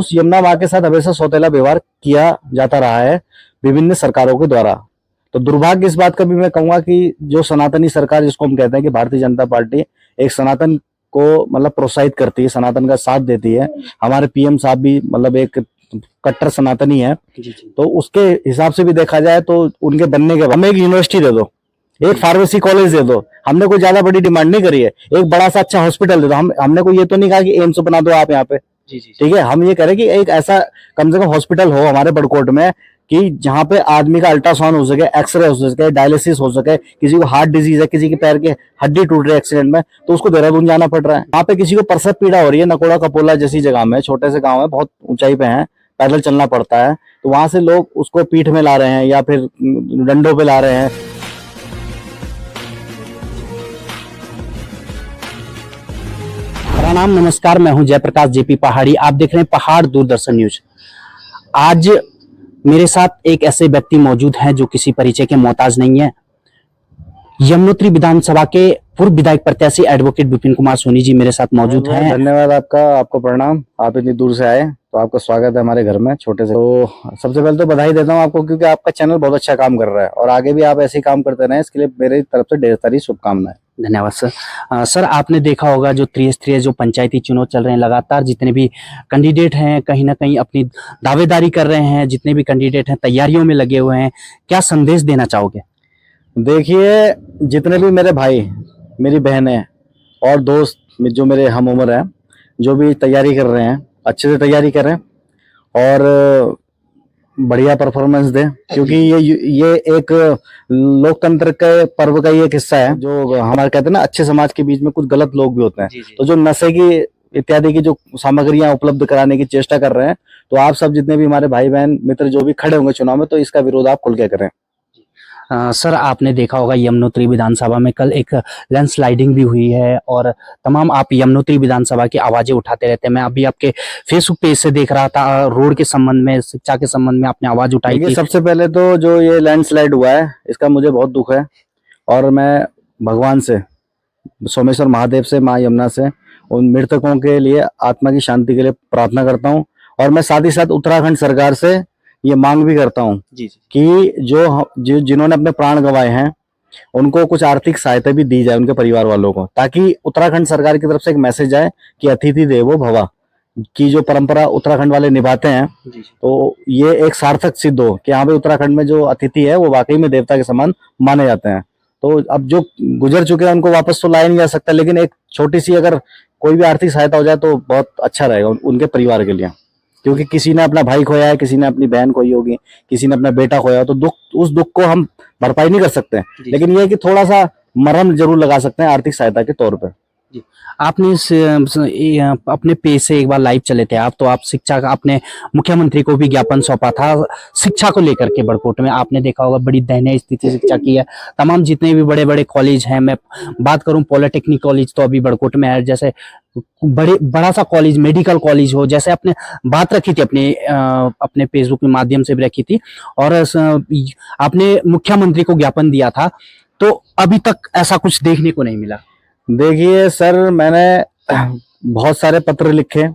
उस यमुना माँ के साथ हमेशा सौतेला व्यवहार किया जाता रहा है विभिन्न सरकारों के द्वारा। तो दुर्भाग्य इस बात का भी मैं कहूंगा कि जो सनातनी सरकार जिसको हम कहते हैं कि भारतीय जनता पार्टी एक सनातन को मतलब प्रोत्साहित करती है, सनातन का साथ देती है। हमारे पीएम साहब भी मतलब एक कट्टर सनातनी है। तो उसके हिसाब से भी देखा जाए तो उनके बनने के बाद हमें एक यूनिवर्सिटी दे दो, एक फार्मेसी कॉलेज दे दो, हमने कोई ज्यादा बड़ी डिमांड नहीं करी है। एक बड़ा सा अच्छा हॉस्पिटल दे दो, हमने कोई ये तो नहीं कहा कि एम्स बना दो आप यहाँ पे, ठीक है। हम ये कह रहे हैं कि एक ऐसा कम से कम हॉस्पिटल हो हमारे बड़कोट में कि जहां पे आदमी का अल्ट्रासाउंड हो सके, एक्सरे हो सके, डायलिसिस हो सके। किसी को हार्ट डिजीज है, किसी के पैर की हड्डी टूट रही है एक्सीडेंट में, तो उसको देहरादून जाना पड़ रहा है। वहां पे किसी को प्रसव पीड़ा हो रही है, नकोड़ा कपोला जैसी जगह में, छोटे से गाँव है, बहुत ऊंचाई पे है, पैदल चलना पड़ता है, तो वहां से लोग उसको पीठ में ला रहे हैं या फिर डंडों पे ला रहे हैं। प्रणाम, नमस्कार, मैं हूं जयप्रकाश जेपी पहाड़ी। आप देख रहे हैं पहाड़ दूरदर्शन न्यूज। आज मेरे साथ एक ऐसे व्यक्ति मौजूद हैं जो किसी परिचय के मोहताज नहीं है। यमुनोत्री विधानसभा के पूर्व विधायक प्रत्याशी एडवोकेट विपिन कुमार सोनी जी मेरे साथ मौजूद हैं। धन्यवाद आपका, आपको प्रणाम। आप इतनी दूर से आए तो आपका स्वागत है हमारे घर में छोटे से। तो सबसे पहले तो बधाई देता हूँ आपको, क्योंकि आपका चैनल बहुत अच्छा काम कर रहा है और आगे भी आप ऐसे ही काम करते रहें, इसके लिए मेरी तरफ से ढेर सारी शुभकामनाएं। धन्यवाद सर। सर, आपने देखा होगा जो त्रिस्तरीय जो पंचायती चुनाव चल रहे हैं, लगातार जितने भी कैंडिडेट हैं कहीं ना कहीं अपनी दावेदारी कर रहे हैं, जितने भी कैंडिडेट हैं तैयारियों में लगे हुए हैं, क्या संदेश देना चाहोगे? देखिए, जितने भी मेरे भाई, मेरी बहनें और दोस्त जो मेरे हम उम्र हैं, जो भी तैयारी कर रहे हैं, अच्छे से तैयारी करें और बढ़िया परफॉर्मेंस दें, क्योंकि ये एक लोकतंत्र के पर्व का ये एक हिस्सा है। जो हमारे कहते हैं ना, अच्छे समाज के बीच में कुछ गलत लोग भी होते हैं। तो जो नशे की इत्यादि की जो सामग्रियां उपलब्ध कराने की चेष्टा कर रहे हैं, तो आप सब जितने भी हमारे भाई बहन मित्र जो भी खड़े होंगे चुनाव में, तो इसका विरोध आप खुल के करें। सर, आपने देखा होगा यमुनोत्री विधानसभा में कल एक लैंडस्लाइडिंग भी हुई है और तमाम आप यमुनोत्री विधानसभा की आवाजें उठाते रहते हैं। मैं अभी आपके फेसबुक पेज से देख रहा था, रोड के संबंध में, शिक्षा के संबंध में आपने आवाज उठाई थी। सबसे पहले तो जो ये लैंडस्लाइड हुआ है, इसका मुझे बहुत दुख है और मैं भगवान से, सोमेश्वर महादेव से, माँ यमुना से उन मृतकों के लिए, आत्मा की शांति के लिए प्रार्थना करता हूँ। और मैं साथ ही साथ उत्तराखंड सरकार से ये मांग भी करता हूँ कि जो जिन्होंने अपने प्राण गंवाए हैं उनको कुछ आर्थिक सहायता भी दी जाए उनके परिवार वालों को, ताकि उत्तराखंड सरकार की तरफ से एक मैसेज आए कि अतिथि देवो भव की जो परंपरा उत्तराखंड वाले निभाते हैं, तो ये एक सार्थक सिद्ध हो कि यहाँ पे उत्तराखंड में जो अतिथि है वो वाकई में देवता के समान माने जाते हैं। तो अब जो गुजर चुके हैं उनको वापस तो लाया नहीं जा सकता, लेकिन एक छोटी सी अगर कोई भी आर्थिक सहायता हो जाए तो बहुत अच्छा रहेगा उनके परिवार के लिए। क्योंकि किसी ने अपना भाई खोया है, किसी ने अपनी बहन खोई होगी, किसी ने अपना बेटा खोया, तो उस दुख को हम भरपाई नहीं कर सकते, लेकिन ये है कि थोड़ा सा मरहम जरूर लगा सकते हैं आर्थिक सहायता के तौर पे। आपने अपने पेज से एक बार लाइव चले थे आप, तो आप शिक्षा का, आपने मुख्यमंत्री को भी ज्ञापन सौंपा था शिक्षा को लेकर के। बड़कोट में आपने देखा होगा बड़ी दयनीय स्थिति शिक्षा की है। तमाम जितने भी बड़े बड़े कॉलेज हैं, मैं बात करूं पॉलिटेक्निक कॉलेज तो अभी बड़कोट में है, जैसे बड़ा सा कॉलेज, मेडिकल कॉलेज हो, जैसे आपने बात रखी थी अपने फेसबुक के माध्यम से भी रखी थी और आपने मुख्यमंत्री को ज्ञापन दिया था, तो अभी तक ऐसा कुछ देखने को नहीं मिला। देखिए सर, मैंने बहुत सारे पत्र लिखे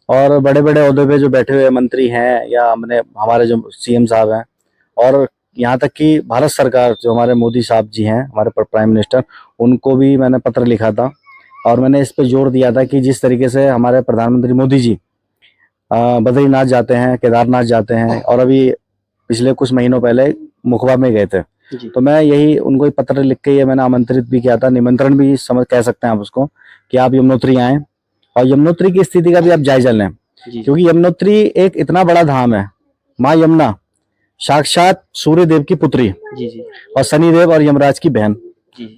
और बड़े बड़े ओहदे पे जो बैठे हुए मंत्री हैं या हमारे जो सीएम साहब हैं, और यहाँ तक कि भारत सरकार जो हमारे मोदी साहब जी हैं, हमारे प्राइम मिनिस्टर, उनको भी मैंने पत्र लिखा था और मैंने इस पे जोर दिया था कि जिस तरीके से हमारे प्रधानमंत्री मोदी जी बद्रीनाथ जाते हैं, केदारनाथ जाते हैं और अभी पिछले कुछ महीनों पहले मुखबा में गए थे, तो मैं यही उनको पत्र लिख के ये मैंने आमंत्रित भी किया था, निमंत्रण भी समझ कह सकते हैं आप उसको, कि आप यमुनोत्री आएं और यमुनोत्री की स्थिति का भी आप जायजा लें। क्योंकि यमुनोत्री एक इतना बड़ा धाम है। माँ यमुना साक्षात सूर्य देव की पुत्री और शनिदेव और यमराज की बहन,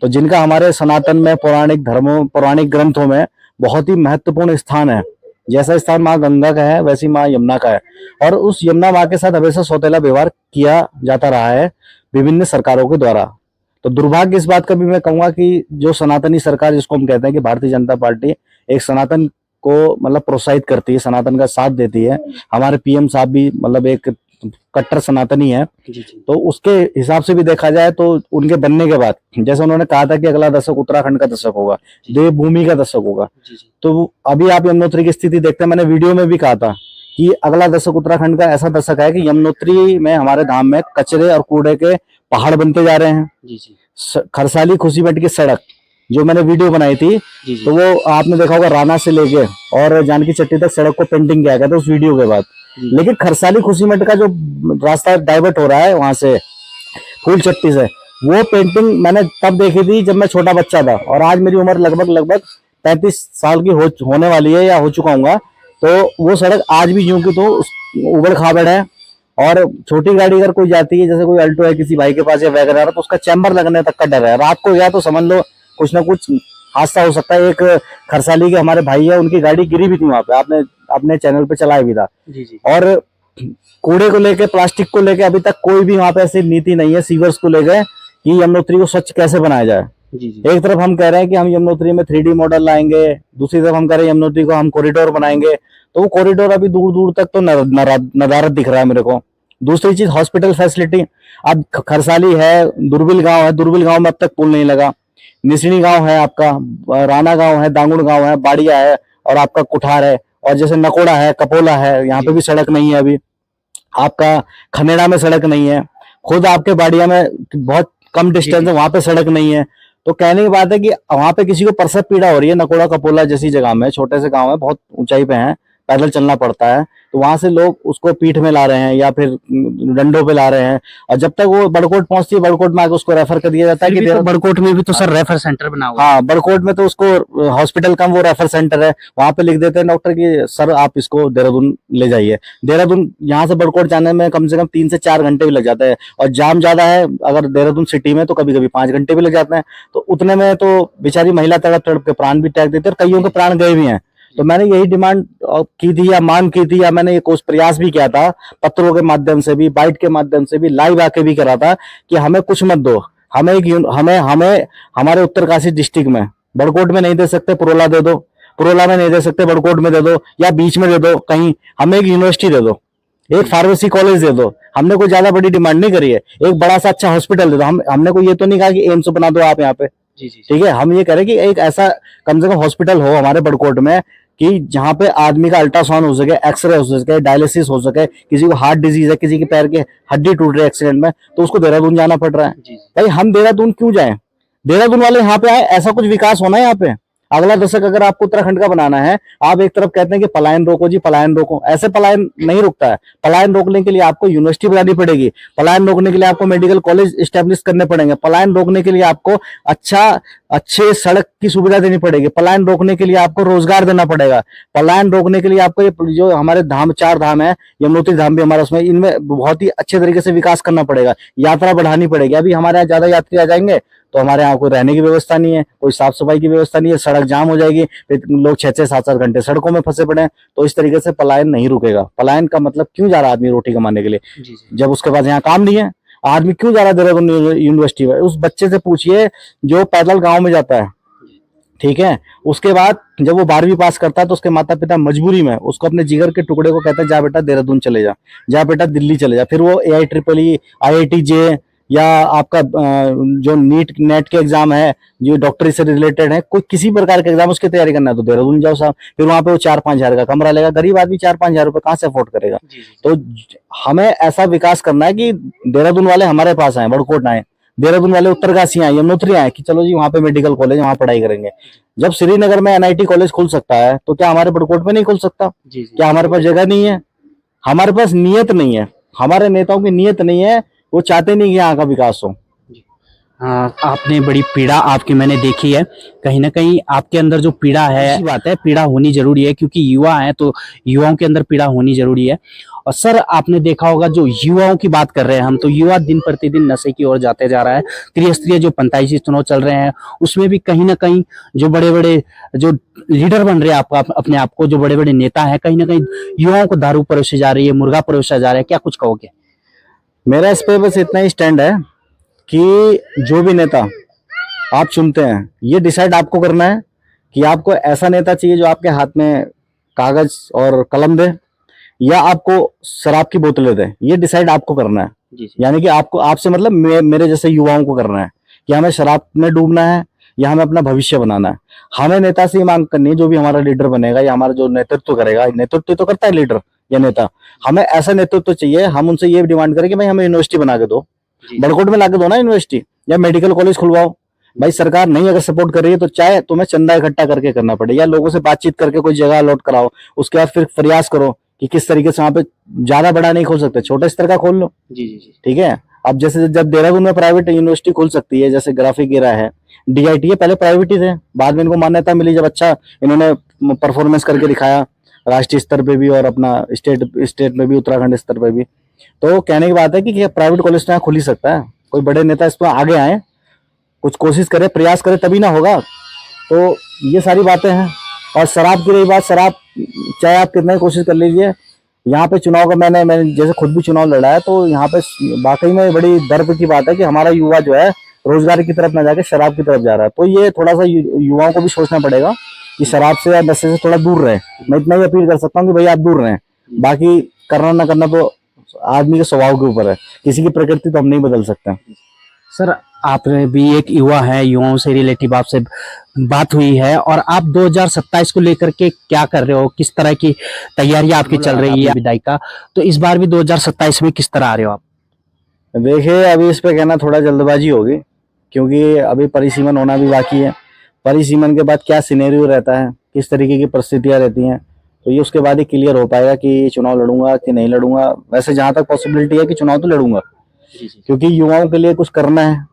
तो जिनका हमारे सनातन में पौराणिक ग्रंथों में बहुत ही महत्वपूर्ण स्थान है। जैसा स्थान माँ गंगा का है, वैसी माँ यमुना का है, और उस यमुना माँ के साथ हमेशा सौतेला व्यवहार किया जाता रहा है विभिन्न सरकारों के द्वारा। तो दुर्भाग्य इस बात का भी मैं कहूंगा कि जो सनातनी सरकार जिसको हम कहते हैं कि भारतीय जनता पार्टी एक सनातन को मतलब प्रोत्साहित करती है, सनातन का साथ देती है। हमारे पीएम साहब भी मतलब एक कट्टर सनातनी है। तो उसके हिसाब से भी देखा जाए तो उनके बनने के बाद, जैसे उन्होंने कहा था कि अगला दशक उत्तराखंड का दशक होगा, देवभूमि का दशक होगा, तो अभी आप यमुनोत्री की स्थिति देखते हैं। मैंने वीडियो में भी कहा था कि अगला दशक उत्तराखंड का ऐसा दशक है कि यमुनोत्री में हमारे धाम में कचरे और कूड़े के पहाड़ बनते जा रहे हैं। जी जी खरसाली खुशीमठ की सड़क जो मैंने वीडियो बनाई थी, जी जी तो वो आपने देखा होगा, राना से लेके और जानकी चट्टी तक सड़क को पेंटिंग किया गया था उस वीडियो के बाद। जी लेकिन खरसाली खुशीमठ का जो रास्ता डाइवर्ट हो रहा है वहां से फूल चट्टी से, वो पेंटिंग मैंने तब देखी थी जब मैं छोटा बच्चा था, और आज मेरी उम्र लगभग 35 साल की होने वाली है या हो चुका हूँ। तो वो सड़क आज भी यूं की तो उबड़ खाबड़ है, और छोटी गाड़ी अगर कोई जाती है, जैसे कोई अल्टो है किसी भाई के पास या वैगन आ रहा, तो उसका चैम्बर लगने तक का डर है। रात को गया तो समझ लो कुछ ना कुछ हादसा हो सकता है। एक खरसाली के हमारे भाई है, उनकी गाड़ी गिरी भी थी वहां पे, आपने अपने चैनल पे चलाया भी था। जी जी और कूड़े को लेके, प्लास्टिक को लेके अभी तक कोई भी वहां पे ऐसी नीति नहीं है सीवर्स को लेके कि यमुनोत्री को स्वच्छ कैसे बनाया जाए। जी जी एक तरफ हम कह रहे हैं कि हम यमुनोत्री में 3D मॉडल लाएंगे, दूसरी तरफ हम कह रहे हैं यमुनोत्री को हम कॉरिडोर बनाएंगे, तो वो कॉरिडोर अभी दूर दूर तक तो नदारत दिख रहा है मेरे को। दूसरी चीज हॉस्पिटल फैसिलिटी, अब खरसाली है, दुर्बिल गांव है, दुर्बिल गांव में अब तक पुल नहीं लगा। निसणी गांव है आपका, राना गांव है, दांगुड़ गांव है, बाड़िया है, और आपका कुठार है, और जैसे नकोड़ा है, कपोला है, यहाँ पे भी सड़क नहीं है अभी। आपका खनेड़ा में सड़क नहीं है, खुद आपके बाड़िया में बहुत कम डिस्टेंस है, वहां पे सड़क नहीं है। तो कहने की बात है कि वहां पे किसी को प्रसव पीड़ा हो रही है, नकोड़ा कपोला जैसी जगह में, छोटे से गांव है, बहुत ऊंचाई पे है, पैदल चलना पड़ता है, तो वहां से लोग उसको पीठ में ला रहे हैं या फिर डंडों पे ला रहे हैं, और जब तक वो बड़कोट पहुंचती है, बड़कोट में आके उसको रेफर कर दिया जाता है कि तो बड़कोट में भी तो सर रेफर सेंटर बना हुआ है। हाँ, बड़कोट में तो उसको हॉस्पिटल कम वो रेफर सेंटर है, वहां पे लिख देते हैं डॉक्टर की सर आप इसको देहरादून ले जाइए। देहरादून यहाँ से बड़कोट जाने में कम से कम 3 से 4 घंटे भी लग जाते हैं, और जाम ज्यादा है अगर देहरादून सिटी में तो कभी कभी 5 घंटे भी लग जाते हैं। तो उतने में तो बेचारी महिला तड़प तड़प के प्राण भी त्याग देती है, और कईयों के प्राण गए भी हैं। तो मैंने यही डिमांड की थी या मांग की थी, या मैंने ये कोशिश प्रयास भी किया था, पत्रों के माध्यम से भी, बाइट के माध्यम से भी, लाइव आके भी करा था कि हमें कुछ मत दो, हमें हमें हमारे उत्तरकाशी डिस्ट्रिक्ट में बड़कोट में नहीं दे सकते, पुरोला दे दो, पुरोला में नहीं दे सकते, बड़कोट में दे दो, या बीच में दे दो कहीं, हमें एक यूनिवर्सिटी दे दो, एक फार्मेसी कॉलेज दे दो। हमने कोई ज्यादा बड़ी डिमांड नहीं करी है, एक बड़ा सा अच्छा हॉस्पिटल दे दो। हमने कोई ये तो नहीं कहा कि एम्स बना दो आप यहाँ पे, जी जी ठीक है। हम ये कह रहे हैं कि एक ऐसा कम से कम हॉस्पिटल हो हमारे बड़कोट में कि जहाँ पे आदमी का अल्ट्रासाउंड हो सके, एक्सरे हो सके, डायलिसिस हो सके, किसी को हार्ट डिजीज है, किसी के पैर की हड्डी टूट रही है एक्सीडेंट में, तो उसको देहरादून जाना पड़ रहा है। जी भाई हम देहरादून क्यों जाएं? देहरादून वाले यहाँ पे आए, ऐसा कुछ विकास होना है यहाँ पे। अगला दशक अगर आपको उत्तराखंड का बनाना है, आप एक तरफ कहते हैं कि पलायन रोको जी, पलायन रोको, ऐसे पलायन नहीं रुकता है। पलायन रोकने के लिए आपको यूनिवर्सिटी बनानी पड़ेगी, पलायन रोकने के लिए आपको मेडिकल कॉलेज स्टैब्लिश करने पड़ेंगे, पलायन रोकने के लिए आपको अच्छे सड़क की सुविधा देनी पड़ेगी, पलायन रोकने के लिए आपको रोजगार देना पड़ेगा, पलायन रोकने के लिए आपको ये जो हमारे धाम 4 धाम है, यमुनोत्री धाम भी हमारा उसमें, इनमें बहुत ही अच्छे तरीके से विकास करना पड़ेगा, यात्रा बढ़ानी पड़ेगी। अभी हमारे यहाँ ज्यादा यात्री आ जाएंगे तो हमारे यहाँ कोई रहने की व्यवस्था नहीं है, कोई साफ सफाई की व्यवस्था नहीं है, सड़क जाम हो जाएगी, फिर लोग 6-6, 7-7 घंटे सड़कों में फंसे पड़े हैं। तो इस तरीके से पलायन नहीं रुकेगा। पलायन का मतलब क्यों जा रहा आदमी रोटी कमाने के लिए, जी जी जब उसके पास यहाँ काम नहीं है? आदमी क्यों जा रहा है देहरादून यूनिवर्सिटी में? उस बच्चे से पूछिए जो पैदल गाँव में जाता है, ठीक है, उसके बाद जब वो 12वीं पास करता है तो उसके माता पिता मजबूरी में उसको अपने जिगर के टुकड़े को कहते हैं जा बेटा देहरादून चले जा, जा बेटा दिल्ली चले जा। फिर वो AIEEE, IIT जे या आपका जो नेट के एग्जाम है, जो डॉक्टरी से रिलेटेड है, कोई किसी प्रकार के एग्जाम उसकी तैयारी करना है तो देहरादून जाओ साहब। फिर वहां पे वो 4-5 हजार का कमरा लेगा, गरीब आदमी 4-5 हजार रुपए कहाँ से अफोर्ड करेगा? जी जी तो हमें ऐसा विकास करना है कि देहरादून वाले हमारे पास आए, बड़कोट आए, देहरादून वाले उत्तरकाशी आए, यमुनोत्री आए, कि चलो जी वहां पे मेडिकल कॉलेज, वहां पढ़ाई करेंगे। जब श्रीनगर में NIT कॉलेज खुल सकता है तो क्या हमारे बड़कोट में नहीं खुल सकता? जी जी क्या हमारे पास जगह नहीं है? हमारे पास नियत नहीं है, हमारे नेताओं की नियत नहीं है, वो चाहते नहीं कि यहाँ का विकास हो। हाँ, आपने बड़ी पीड़ा आपकी मैंने देखी है, कहीं ना कहीं आपके अंदर जो पीड़ा है, अच्छी बात है, पीड़ा होनी जरूरी है, क्योंकि युवा है तो युवाओं के अंदर पीड़ा होनी जरूरी है। और सर आपने देखा होगा, जो युवाओं की बात कर रहे हैं हम, तो युवा दिन प्रतिदिन नशे की ओर जाते जा रहा है। त्रिस्तरीय जो पंचायती चुनाव चल रहे हैं उसमें भी कहीं ना कहीं जो बड़े बड़े जो लीडर बन रहे हैं आपका अपने आप को, जो बड़े बड़े नेता है, कहीं ना कहीं युवाओं को दारू परोसी जा रही है, मुर्गा परोसा जा रहा है, क्या कुछ कहोगे? मेरा इस पे बस इतना ही स्टैंड है कि जो भी नेता आप चुनते हैं, ये डिसाइड आपको करना है कि आपको ऐसा नेता चाहिए जो आपके हाथ में कागज और कलम दे, या आपको शराब की बोतलें दे। ये डिसाइड आपको करना है। जी जी यानी कि आपको, आपसे मतलब मेरे जैसे युवाओं को करना है कि हमें शराब में डूबना है या हमें अपना भविष्य बनाना है। हमें नेता से ही मांग करनी है, जो भी हमारा लीडर बनेगा या हमारा जो नेतृत्व करेगा, नेतृत्व तो करता है लीडर, या नेता, हमें ऐसा नेतृत्व चाहिए। हम उनसे ये डिमांड करें कि भाई हमें यूनिवर्सिटी बना के दो, बड़कोट में लाके दो ना यूनिवर्सिटी, या मेडिकल कॉलेज खुलवाओ। भाई सरकार नहीं अगर सपोर्ट कर रही है तो चाहे तुम्हें चंदा इकट्ठा करके करना पड़े, या लोगों से बातचीत करके कोई जगह अलॉट कराओ, उसके बाद फिर प्रयास करो कि किस तरीके से वहां पे ज्यादा बड़ा नहीं खोल सकते, छोटे स्तर का खोल लो। जी जी जी। ठीक है। अब जैसे जब देहरादून में प्राइवेट यूनिवर्सिटी खुल सकती है, जैसे ग्राफिक गिरा है, डीआईटी है, पहले प्राइवेट ही थे, बाद में इनको मान्यता मिली जब अच्छा इन्होंने परफॉर्मेंस करके दिखाया राष्ट्रीय स्तर पे भी और अपना स्टेट में भी, उत्तराखंड स्तर पे भी। तो कहने की बात है कि प्राइवेट कॉलेज तो यहाँ खुल ही सकता है। कोई बड़े नेता इस पर आगे आए, कुछ कोशिश करे, प्रयास करे, तभी ना होगा। तो ये सारी बातें हैं। और शराब की रही बात, शराब चाहे आप कितना ही कोशिश कर लीजिए, यहाँ पे चुनाव का मैंने जैसे खुद भी चुनाव लड़ा है, तो यहाँ पे वाकई में बड़ी गर्व की बात है कि हमारा युवा जो है रोजगार की तरफ ना जाके शराब की तरफ जा रहा है। तो ये थोड़ा सा युवाओं को भी सोचना पड़ेगा कि शराब से या नशे से थोड़ा दूर रहे। मैं इतना ही अपील कर सकता हूँ कि भाई आप दूर रहें, बाकी करना ना करना तो आदमी के स्वभाव के ऊपर है, किसी की प्रकृति तो हम नहीं बदल सकते। सर आप भी एक युवा है, युवाओं से रिलेटिव आपसे बात हुई है, और आप 2027 को लेकर के क्या कर रहे हो, किस तरह की तैयारी आपकी चल रही है विदाई का, तो इस बार भी 2027 में किस तरह आ रहे हो आप? देखिए अभी इस पे कहना थोड़ा जल्दबाजी होगी, क्योंकि अभी परिसीमन होना भी बाकी है। परिसीमन के बाद क्या सिनेरियो रहता है, किस तरीके की परिस्थितियां रहती हैं, तो ये उसके बाद ही क्लियर हो पाएगा कि चुनाव लड़ूंगा कि नहीं लड़ूंगा। वैसे जहां तक पॉसिबिलिटी है कि चुनाव तो लड़ूंगा, क्योंकि युवाओं के लिए कुछ करना है,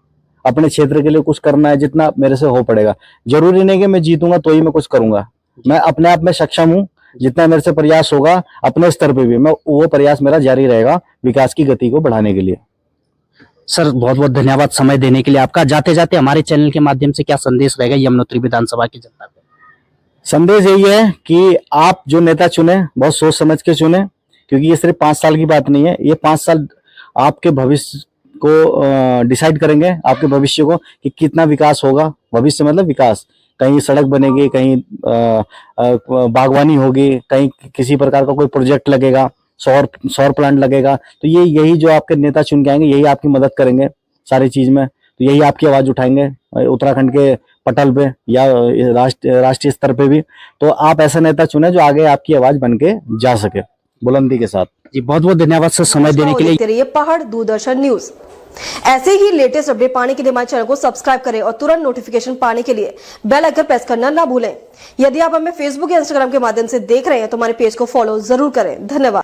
अपने क्षेत्र के लिए कुछ करना है, जितना मेरे से हो पड़ेगा। जरूरी नहीं कि मैं जीतूंगा तो ही मैं कुछ करूंगा, मैं अपने आप में सक्षम हूँ, जितना मेरे से प्रयास होगा अपने स्तर पे भी मैं वो प्रयास मेरा जारी रहेगा विकास की गति को बढ़ाने के लिए। सर बहुत बहुत धन्यवाद समय देने के लिए आपका। जाते जाते हमारे चैनल के माध्यम से क्या संदेश रहेगा यमुनोत्री विधानसभा की जनता को? संदेश यही है कि आप जो नेता चुने बहुत सोच समझ के चुने, क्योंकि ये सिर्फ 5 साल की बात नहीं है, ये 5 साल आपके भविष्य को डिसाइड करेंगे, आपके भविष्य को कि कितना विकास होगा। भविष्य मतलब विकास, कहीं सड़क बनेगी, कहीं बागवानी होगी, कहीं किसी प्रकार का कोई प्रोजेक्ट लगेगा, सौर प्लांट लगेगा, तो ये यही जो आपके नेता चुन के आएंगे यही आपकी मदद करेंगे सारी चीज में। तो यही आपकी आवाज उठाएंगे उत्तराखंड के पटल पे या राष्ट्रीय स्तर पे भी। तो आप ऐसा नेता चुने जो आगे आपकी आवाज बन के जा सके बुलंदी के साथ। जी बहुत बहुत धन्यवाद सर समय देने के लिए। ये पहाड़ दूरदर्शन न्यूज ऐसे ही लेटेस्ट अपडेट पाने के लिए हमारे चैनल को सब्सक्राइब करें और तुरंत नोटिफिकेशन पाने के लिए बेल आइकन प्रेस करना ना भूलें। यदि आप हमें फेसबुक या इंस्टाग्राम के माध्यम से देख रहे हैं तो हमारे पेज को फॉलो जरूर करें। धन्यवाद।